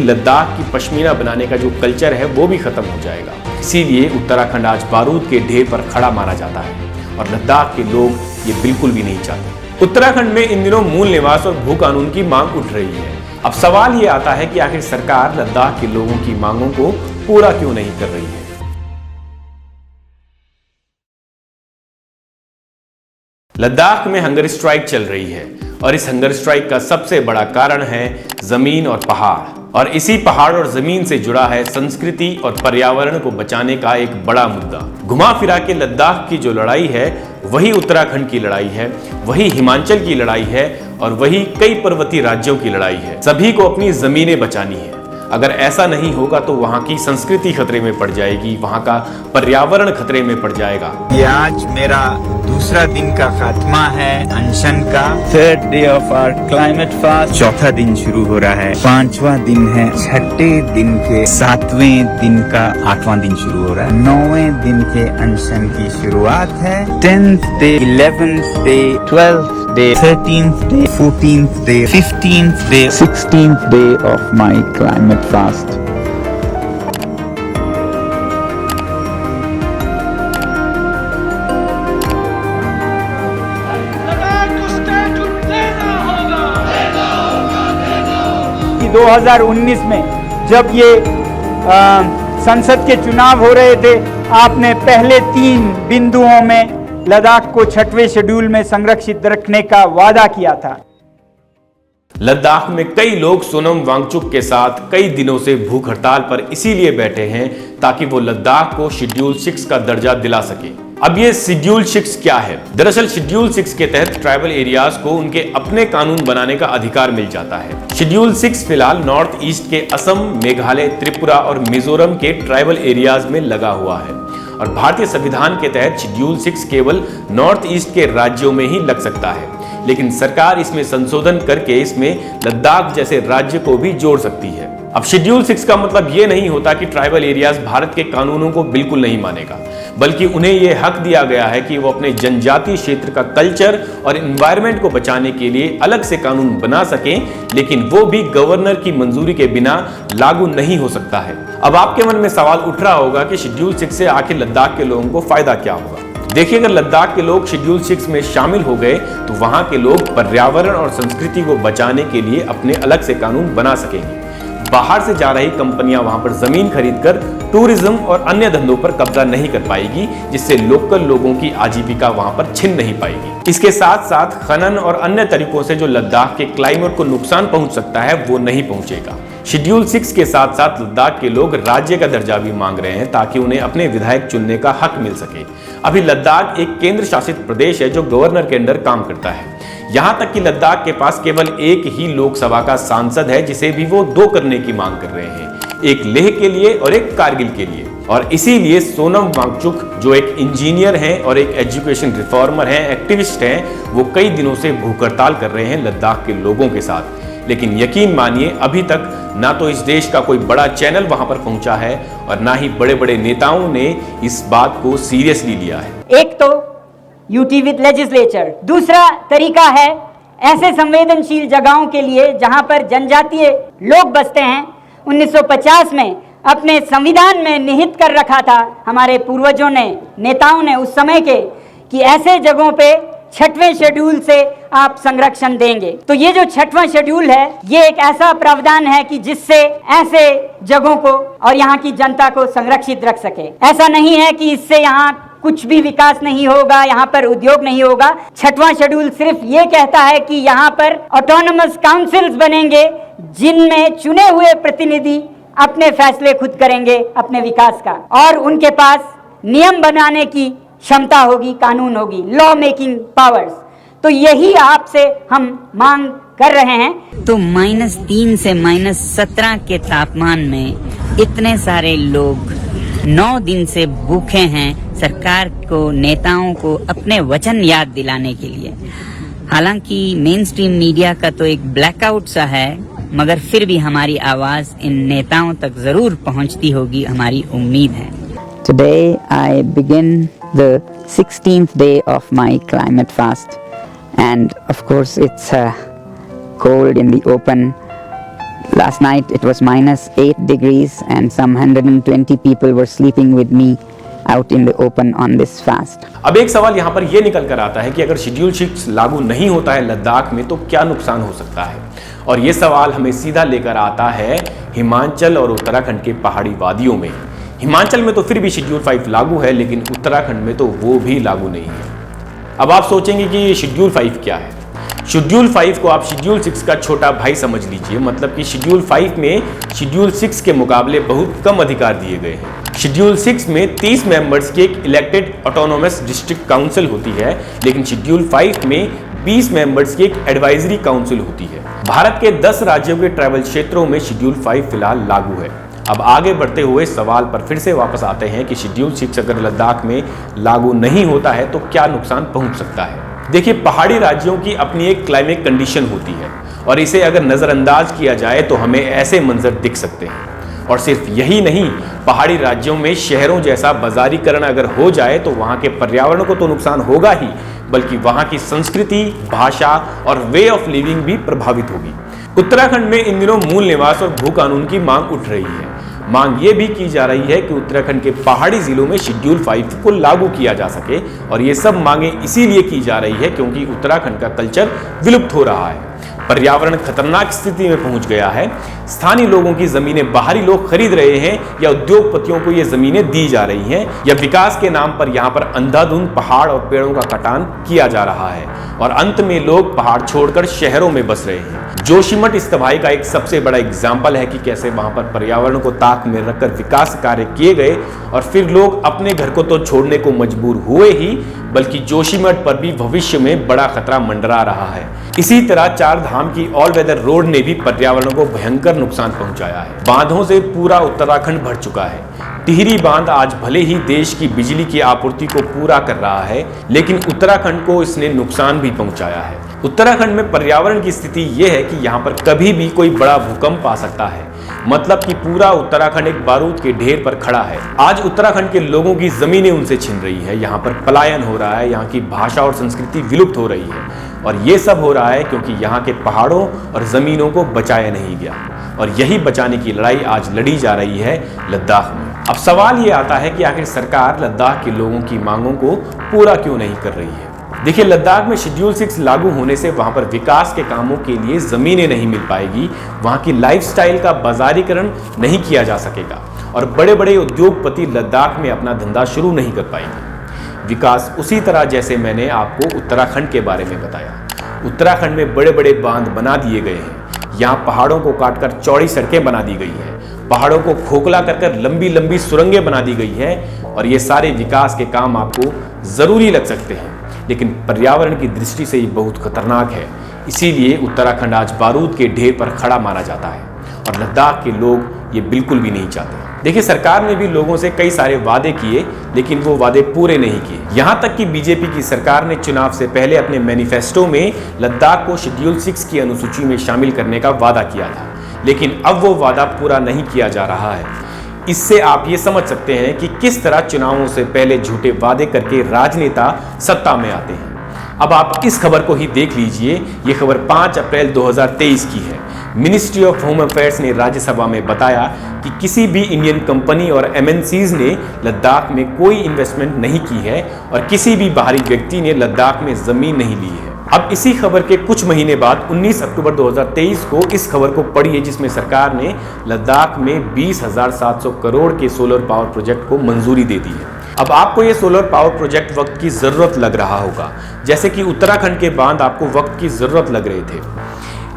लद्दाख की पश्मीना बनाने का जो कल्चर है वो भी खत्म हो जाएगा। इसीलिए उत्तराखंड आज बारूद के ढेर पर खड़ा माना जाता है और लद्दाख के लोग ये बिल्कुल भी नहीं चाहते। उत्तराखंड में इन दिनों मूल निवास और भू कानून की मांग उठ रही है। अब सवाल ये आता है कि आखिर सरकार लद्दाख के लोगों की मांगों को पूरा क्यों नहीं कर रही है। लद्दाख में हंगर स्ट्राइक चल रही है और इस हंगर स्ट्राइक का सबसे बड़ा कारण है जमीन और पहाड़, और इसी पहाड़ और जमीन से जुड़ा है संस्कृति और पर्यावरण को बचाने का एक बड़ा मुद्दा। घुमा फिरा के लद्दाख की जो लड़ाई है वही उत्तराखंड की लड़ाई है, वही हिमाचल की लड़ाई है और वही कई पर्वतीय राज्यों की लड़ाई है। सभी को अपनी जमीनें बचानी है। अगर ऐसा नहीं होगा तो वहाँ की संस्कृति खतरे में पड़ जाएगी, वहाँ का पर्यावरण खतरे में पड़ जाएगा। ये आज मेरा दूसरा दिन का खात्मा है अनशन का। 3rd day of our climate fast. चौथा दिन शुरू हो रहा है, 5वां दिन है, 6ठे दिन के 7वें दिन का 8वां दिन शुरू हो रहा है, 9वें दिन के अनशन की शुरुआत है। 10th day, 11th day, 12th day, 13th day, 14th day, 15th day, 16th day of my climate fast. कि 2019 में जब ये संसद के चुनाव हो रहे थे, आपने पहले 3 बिंदुओं में लद्दाख को 6वें शेड्यूल में संरक्षित रखने का वादा किया था। लद्दाख में कई लोग सोनम वांगचुक के साथ कई दिनों से भूख हड़ताल पर इसीलिए बैठे हैं ताकि वो लद्दाख को शेड्यूल 6 का दर्जा दिला सके। अब ये शेड्यूल 6 क्या है? दरअसल शेड्यूल 6 के तहत ट्राइबल एरियाज को उनके अपने कानून बनाने का अधिकार मिल जाता है। शेड्यूल 6 फिलहाल नॉर्थ ईस्ट के असम, मेघालय, त्रिपुरा और मिजोरम के ट्राइबल एरियाज में लगा हुआ है और भारतीय संविधान के तहत शेड्यूल 6 केवल नॉर्थ ईस्ट के राज्यों में ही लग सकता है, लेकिन सरकार इसमें संशोधन करके इसमें लद्दाख जैसे राज्य को भी जोड़ सकती है। अब शेड्यूल 6 का मतलब ये नहीं होता कि ट्राइबल एरियाज भारत के कानूनों को बिल्कुल नहीं मानेगा, बल्कि उन्हें यह हक दिया गया है कि वो अपने जनजातीय क्षेत्र का कल्चर और एनवायरनमेंट को बचाने के लिए अलग से कानून बना सकें, लेकिन वो भी गवर्नर की मंजूरी के बिना लागू नहीं हो सकता है। अब आपके मन में सवाल उठ रहा होगा कि शेड्यूल 6 से आखिर लद्दाख के लोगों को फायदा क्या होगा। देखिए, अगर लद्दाख के लोग शेड्यूल 6 में शामिल हो गए तो वहां के लोग पर्यावरण और संस्कृति को बचाने के लिए अपने अलग से कानून बना सकेंगे। बाहर से जा रही कंपनियां वहां पर जमीन खरीदकर टूरिज्म और अन्य धंधों पर कब्जा नहीं कर पाएगी, जिससे लोकल लोगों की आजीविका वहां पर छिन नहीं पाएगी। इसके साथ साथ खनन और अन्य तरीकों से जो लद्दाख के क्लाइमेट को नुकसान पहुंच सकता है वो नहीं पहुंचेगा। शेड्यूल 6 के साथ साथ लद्दाख के लोग राज्य का दर्जा भी मांग रहे हैं ताकि उन्हें अपने विधायक चुनने का हक मिल सके। अभी लद्दाख एक केंद्र शासित प्रदेश है जो गवर्नर के अंडर काम करता है। यहां तक कि लद्दाख के पास केवल एक ही लोकसभा का सांसद है, जिसे भी वो 2 करने की मांग कर रहे हैं, एक लेह के लिए और एक कारगिल के लिए। और इसीलिए सोनम वांगचुक जो एक इंजीनियर हैं और एक एजुकेशन रिफॉर्मर हैं, एक्टिविस्ट हैं, वो कई दिनों से भूख हड़ताल कर रहे हैं लद्दाख के लोगों के साथ। लेकिन यकीन मानिए, अभी तक ना तो इस देश का कोई बड़ा चैनल वहां पर पहुंचा है और ना ही बड़े बड़े नेताओं ने इस बात को सीरियसली लिया है। एक तो यूटी विद लेजिस्लेचर, दूसरा तरीका है ऐसे संवेदनशील जगहों के लिए जहां पर जनजातीय लोग बसते हैं। 1950 में अपने संविधान में निहित कर रखा था हमारे पूर्वजों ने, नेताओं ने उस समय के, कि ऐसे जगहों पे 6वें शेड्यूल से आप संरक्षण देंगे। तो ये जो 6वां शेड्यूल है, ये एक ऐसा प्रावधान है कि जिससे ऐसे जगहों को और यहाँ की जनता को संरक्षित रख सके। ऐसा नहीं है कि इससे यहाँ कुछ भी विकास नहीं होगा, यहाँ पर उद्योग नहीं होगा। 6वां शेड्यूल सिर्फ ये कहता है कि यहाँ पर ऑटोनमस काउंसिल्स बनेंगे जिनमें चुने हुए प्रतिनिधि अपने फैसले खुद करेंगे अपने विकास का, और उनके पास नियम बनाने की क्षमता होगी, कानून होगी, लॉ मेकिंग पावर्स। तो यही आपसे हम मांग कर रहे हैं। तो -3 से -17 के तापमान में इतने सारे लोग 9 दिन से भूखे हैं सरकार को, नेताओं को अपने वचन याद दिलाने के लिए। हालांकि मेन स्ट्रीम मीडिया का तो एक ब्लैकआउट सा है, मगर फिर भी हमारी आवाज इन नेताओं तक जरूर पहुंचती होगी, हमारी उम्मीद है। Today I begin the 16th day of my climate fast, and of course it's cold in the open. Last night it was -8 degrees and some 120 people were sleeping with me out in the open on this fast. अब एक सवाल यहाँ पर यह निकल कर आता है कि अगर शेड्यूल 6 लागू नहीं होता है लद्दाख में तो क्या नुकसान हो सकता है, और ये सवाल हमें सीधा लेकर आता है हिमाचल और उत्तराखंड के पहाड़ी वादियों में। हिमाचल में तो फिर भी शेड्यूल 5 लागू है, लेकिन उत्तराखंड में तो वो भी लागू नहीं है। अब आप सोचेंगे कि ये शेड्यूल 5 क्या है। शेड्यूल 5 को आप शेड्यूल 6 का छोटा भाई समझ लीजिए, मतलब कि शेड्यूल 5 में शेड्यूल 6 के मुकाबले बहुत कम अधिकार दिए गए हैं। शेड्यूल 6 में 30 मेंबर्स की एक इलेक्टेड ऑटोनोमस डिस्ट्रिक्ट काउंसिल होती है, लेकिन शेड्यूल 5 में 20 मेंबर्स की एक एडवाइजरी काउंसिल होती है। भारत के 10 राज्यों के ट्राइबल क्षेत्रों में शेड्यूल 5 फिलहाल लागू है। अब आगे बढ़ते हुए सवाल पर फिर से वापस आते हैं कि शेड्यूल 6 अगर लद्दाख में लागू नहीं होता है तो क्या नुकसान पहुंच सकता है। देखिए, पहाड़ी राज्यों की अपनी एक क्लाइमेट कंडीशन होती है और इसे अगर नज़रअंदाज किया जाए तो हमें ऐसे मंजर दिख सकते हैं। और सिर्फ यही नहीं, पहाड़ी राज्यों में शहरों जैसा बाजारीकरण अगर हो जाए तो वहाँ के पर्यावरण को तो नुकसान होगा ही, बल्कि वहाँ की संस्कृति, भाषा और वे ऑफ लिविंग भी प्रभावित होगी। उत्तराखंड में इन दिनों मूल निवास और भू कानून की मांग उठ रही है। मांग ये भी की जा रही है कि उत्तराखंड के पहाड़ी जिलों में शेड्यूल 5 को लागू किया जा सके, और ये सब मांगे इसीलिए की जा रही है क्योंकि उत्तराखंड का कल्चर विलुप्त हो रहा है। पर्यावरण खतरनाक स्थिति में पहुंच गया है। स्थानीय लोगों की जमीनें बाहरी लोग खरीद रहे हैं या उद्योगपतियों को ये जमीनें दी जा रही हैं, या विकास के नाम पर यहाँ पर अंधाधुंध पहाड़ और पेड़ों का कटान किया जा रहा है, और अंत में लोग पहाड़ छोड़कर शहरों में बस रहे हैं। जोशीमठ इस तबाही का एक सबसे बड़ा एग्जाम्पल है कि कैसे वहां पर पर्यावरण को ताक में रखकर विकास कार्य किए गए और फिर लोग अपने घर को तो छोड़ने को मजबूर हुए ही, बल्कि जोशीमठ पर भी भविष्य में बड़ा खतरा मंडरा रहा है। इसी तरह चार धाम की ऑल वेदर रोड ने भी पर्यावरण को भयंकर नुकसान पहुंचाया है। बांधों से पूरा उत्तराखंड भर चुका है। टिहरी बांध आज भले ही देश की बिजली की आपूर्ति को पूरा कर रहा है, लेकिन उत्तराखंड को इसने नुकसान भी पहुंचाया है। उत्तराखंड में पर्यावरण की स्थिति यह है कि यहाँ पर कभी भी कोई बड़ा भूकंप आ सकता है, मतलब कि पूरा उत्तराखंड एक बारूद के ढेर पर खड़ा है। आज उत्तराखंड के लोगों की जमीनें उनसे छिन रही है, यहाँ पर पलायन हो रहा है, यहाँ की भाषा और संस्कृति विलुप्त हो रही है, और ये सब हो रहा है क्योंकि यहाँ के पहाड़ों और जमीनों को बचाया नहीं गया, और यही बचाने की लड़ाई आज लड़ी जा रही है लद्दाख में। अब सवाल ये आता है कि आखिर सरकार लद्दाख के लोगों की मांगों को पूरा क्यों नहीं कर रही है। देखिए, लद्दाख में शेड्यूल 6 लागू होने से वहां पर विकास के कामों के लिए जमीनें नहीं मिल पाएगी, वहां की लाइफस्टाइल का बाजारीकरण नहीं किया जा सकेगा, और बड़े बड़े उद्योगपति लद्दाख में अपना धंधा शुरू नहीं कर पाएंगे। विकास उसी तरह जैसे मैंने आपको उत्तराखंड के बारे में बताया। उत्तराखंड में बड़े बड़े बांध बना दिए गए हैं, यहाँ पहाड़ों को काटकर चौड़ी सड़कें बना दी गई हैं, पहाड़ों को खोखला कर लंबी लंबी सुरंगें बना दी गई हैं, और ये सारे विकास के काम आपको जरूरी लग सकते हैं, लेकिन पर्यावरण की दृष्टि से ये बहुत खतरनाक है। इसीलिए उत्तराखंड आज बारूद के ढेर पर खड़ा माना जाता है, और लद्दाख के लोग ये बिल्कुल भी नहीं चाहते। देखिए, सरकार ने भी लोगों से कई सारे वादे किए, लेकिन वो वादे पूरे नहीं किए। यहाँ तक कि बीजेपी की सरकार ने चुनाव से पहले अपने मैनिफेस्टो में लद्दाख को शेड्यूल 6 की अनुसूची में शामिल करने का वादा किया था, लेकिन अब वो वादा पूरा नहीं किया जा रहा है। इससे आप ये समझ सकते हैं कि किस तरह चुनावों से पहले झूठे वादे करके राजनेता सत्ता में आते हैं। अब आप इस खबर को ही देख लीजिए। ये खबर 5 अप्रैल 2023 की है। मिनिस्ट्री ऑफ होम अफेयर्स ने राज्यसभा में बताया कि किसी भी इंडियन कंपनी और एमएनसीज ने लद्दाख में कोई इन्वेस्टमेंट नहीं की है, और किसी भी बाहरी व्यक्ति ने लद्दाख में जमीन नहीं ली है। अब इसी खबर के कुछ महीने बाद 19 अक्टूबर 2023 को इस खबर को पढ़िए, जिसमें सरकार ने लद्दाख में 20,700 करोड़ के सोलर पावर प्रोजेक्ट को मंजूरी दे दी है। अब आपको ये सोलर पावर प्रोजेक्ट वक्त की जरूरत लग रहा होगा, जैसे कि उत्तराखंड के बांध आपको वक्त की जरूरत लग रहे थे,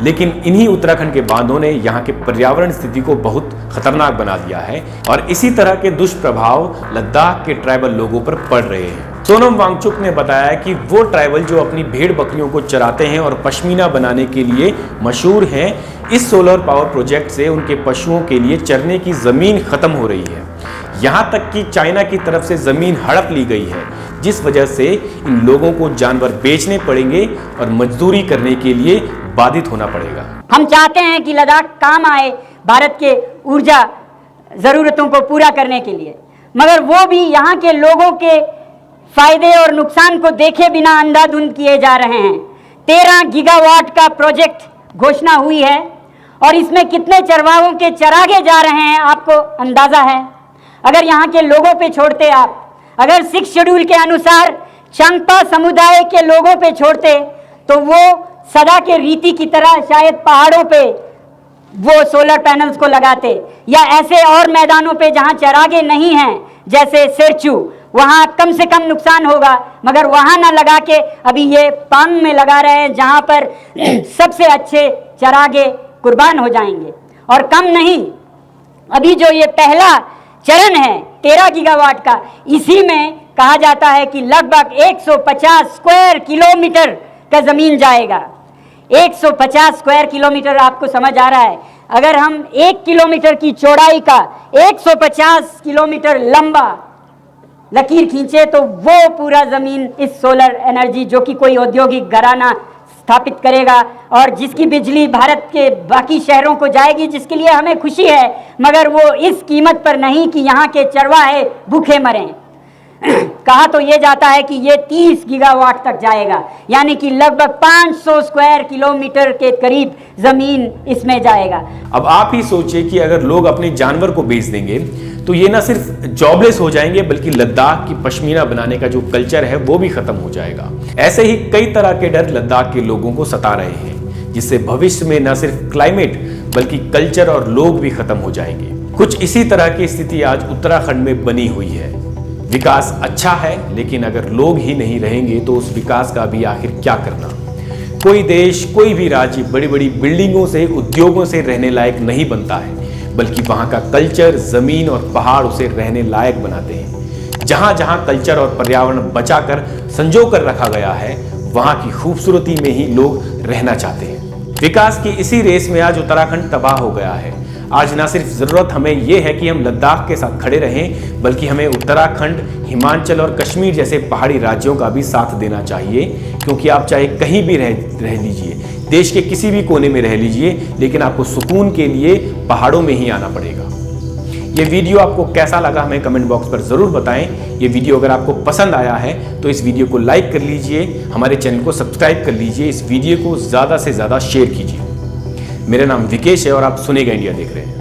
लेकिन इन्हीं उत्तराखंड के बांधों ने यहाँ के पर्यावरण स्थिति को बहुत खतरनाक बना दिया है, और इसी तरह के दुष्प्रभाव लद्दाख के ट्राइबल लोगों पर पड़ रहे हैं। सोनम वांगचुक ने बताया कि वो ट्राइबल जो अपनी भेड़ बकरियों को चराते हैं और पश्मीना बनाने के लिए मशहूर हैं, इस सोलर पावर प्रोजेक्ट से उनके पशुओं के लिए चरने की जमीन खत्म हो रही है। यहाँ तक कि चाइना की तरफ से जमीन हड़प ली गई है, जिस वजह से इन लोगों को जानवर बेचने पड़ेंगे और मजदूरी करने के लिए बाधित होना पड़ेगा। हम चाहते हैं कि लद्दाख काम आए भारत के ऊर्जा ज़रूरतों को पूरा करने के लिए, मगर वो भी यहाँ के लोगों के फायदे और नुकसान को देखे बिना अंधाधुंध किए जा रहे हैं। 13 गीगावाट का प्रोजेक्ट घोषणा हुई है, और इसमें कितने चरवाहों के चरागे जा रहे हैं आपको अंदाजा है? अगर यहाँ के लोगों पे छोड़ते आप, अगर 6 शेड्यूल के अनुसार चंगपा समुदाय के लोगों पे छोड़ते तो वो सदा के रीति की तरह शायद पहाड़ों पे वो सोलर पैनल्स को लगाते, या ऐसे और मैदानों पे जहाँ चरागे नहीं हैं जैसे सेरचू, वहाँ कम से कम नुकसान होगा, मगर वहाँ ना लगा के अभी ये पांग में लगा रहे हैं जहाँ पर सबसे अच्छे चरागे कुर्बान हो जाएंगे। और कम नहीं, अभी जो ये पहला चरण है 13 गीगावाट का, इसी में कहा जाता है कि लगभग 150 स्क्वायर किलोमीटर का ज़मीन जाएगा। 150 स्क्वायर किलोमीटर, आपको समझ आ रहा है? अगर हम 1 किलोमीटर की चौड़ाई का 150 किलोमीटर लंबा लकीर खींचे तो वो पूरा ज़मीन इस सोलर एनर्जी, जो कि कोई औद्योगिक घराना स्थापित करेगा और जिसकी बिजली भारत के बाकी शहरों को जाएगी, जिसके लिए हमें खुशी है, मगर वो इस कीमत पर नहीं कि यहाँ के चरवाहे भूखे मरें। कहा तो ये जाता है कि ये 30 गीगावाट तक जाएगा, यानी कि लगभग 500 स्क्वायर किलोमीटर के करीब जमीन इसमें जाएगा। अब आप ही सोचिए कि अगर लोग अपने जानवर को बेच देंगे तो ये ना सिर्फ जॉबलेस हो जाएंगे, बल्कि लद्दाख की पश्मीना बनाने का जो कल्चर है वो भी खत्म हो जाएगा। ऐसे ही कई तरह के डर लद्दाख के लोगों को सता रहे हैं, जिससे भविष्य में न सिर्फ क्लाइमेट बल्कि कल्चर और लोग भी खत्म हो जाएंगे। कुछ इसी तरह की स्थिति आज उत्तराखंड में बनी हुई है। विकास अच्छा है, लेकिन अगर लोग ही नहीं रहेंगे तो उस विकास का भी आखिर क्या करना। कोई देश, कोई भी राज्य बड़ी बड़ी बिल्डिंगों से, उद्योगों से रहने लायक नहीं बनता है, बल्कि वहाँ का कल्चर, जमीन और पहाड़ उसे रहने लायक बनाते हैं। जहाँ जहाँ कल्चर और पर्यावरण बचाकर संजो कर रखा गया है, वहाँ की खूबसूरती में ही लोग रहना चाहते हैं। विकास की इसी रेस में आज उत्तराखंड तबाह हो गया है। आज ना सिर्फ जरूरत हमें यह है कि हम लद्दाख के साथ खड़े रहें, बल्कि हमें उत्तराखंड, हिमाचल और कश्मीर जैसे पहाड़ी राज्यों का भी साथ देना चाहिए, क्योंकि आप चाहे कहीं भी रह लीजिए, देश के किसी भी कोने में रह लीजिए, लेकिन आपको सुकून के लिए पहाड़ों में ही आना पड़ेगा। ये वीडियो आपको कैसा लगा हमें कमेंट बॉक्स पर जरूर बताएं। ये वीडियो अगर आपको पसंद आया है तो इस वीडियो को लाइक कर लीजिए, हमारे चैनल को सब्सक्राइब कर लीजिए, इस वीडियो को ज़्यादा से ज़्यादा शेयर कीजिए। मेरा नाम विकेश है और आप सुनेगा इंडिया देख रहे हैं।